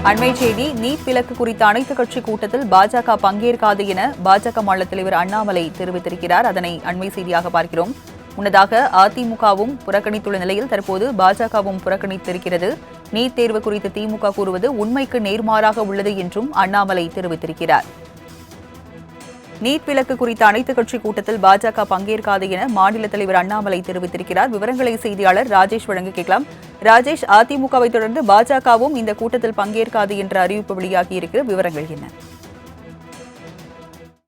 அண்மை செய்தி, நீட் விலக்கு குறித்த அனைத்து கட்சி கூட்டத்தில் பாஜக பங்கேற்காது என பாஜக மாநில தலைவர் அண்ணாமலை தெரிவித்திருக்கிறார். அதனை அண்மை செய்தியாக பார்க்கிறோம். முன்னதாக அதிமுகவும் புறக்கணித்துள்ள நிலையில் தற்போது பாஜகவும் புறக்கணித்திருக்கிறது. நீட் தேர்வு குறித்து திமுக கூறுவது உண்மைக்கு நேர்மாறாக உள்ளது என்றும் அண்ணாமலை தெரிவித்திருக்கிறார். நீட் விலக்கு குறித்த அனைத்து கட்சி கூட்டத்தில் பாஜக பங்கேற்காது என மாநில தலைவர் அண்ணாமலை தெரிவித்திருக்கிறார். விவரங்களை செய்தியாளர் ராஜேஷ் வழங்க கேட்கலாம். ராஜேஷ், அதிமுகவை தொடர்ந்து பாஜகவும் இந்த கூட்டத்தில் பங்கேற்காது என்ற அறிவிப்பு வெளியாகியிருக்கிற விவரங்கள் என்ன?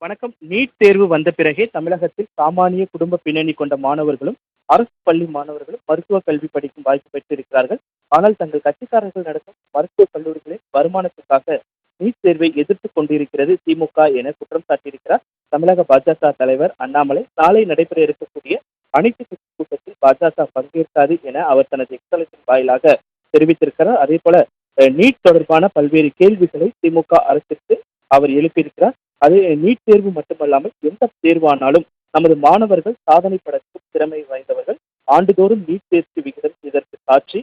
வணக்கம். நீட் தேர்வு வந்த பிறகே தமிழகத்தில் சாமானிய குடும்ப பின்னணி கொண்ட மாணவர்களும் அரசு பள்ளி மாணவர்களும் மருத்துவ கல்வி படிக்கும் வாய்ப்பு பெற்றிருக்கிறார்கள். ஆனால் தங்கள் கட்சிக்காரர்கள் நடத்தும் மருத்துவக் கல்லூரிகளின் வருமானத்துக்காக நீட் தேர்வை எதிர்த்துக் கொண்டிருக்கிறது திமுக என குற்றம் சாட்டியிருக்கிறார் தமிழக பாஜக தலைவர் அண்ணாமலை. நாளை நடைபெற இருக்கக்கூடிய அனைத்து கட்சி கூட்டத்தில் பாஜக பங்கேற்காது என அவர் தனது எக்ஸலத்தின் வாயிலாக தெரிவித்திருக்கிறார். அதே போல நீட் தொடர்பான பல்வேறு கேள்விகளை திமுக அரசிற்கு அவர் எழுப்பியிருக்கிறார். அது நீட் தேர்வு மட்டுமல்லாமல் எந்த தேர்வானாலும் நமது மாணவர்கள் சாதனை படைக்கும் திறமை வாய்ந்தவர்கள். ஆண்டுதோறும் நீட் தேர்ச்சி விகிதம் இதற்கு சாட்சி.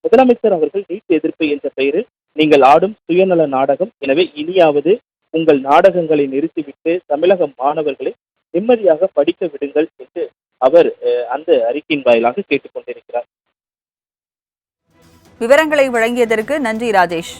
முதலமைச்சர் அவர்கள் நீட் எதிர்ப்பு என்ற பெயரில் நீங்கள் ஆடும் சுயநல நாடகம், எனவே இனியாவது உங்கள் நாடகங்களை நிறுத்திவிட்டு தமிழக மாணவர்களை நிம்மதியாக படிக்க விடுங்கள் என்று அவர் அந்த அறிக்கையின் வாயிலாக கேட்டுக்கொண்டிருக்கிறார். விவரங்களை வழங்கியதற்கு நன்றி ராஜேஷ்.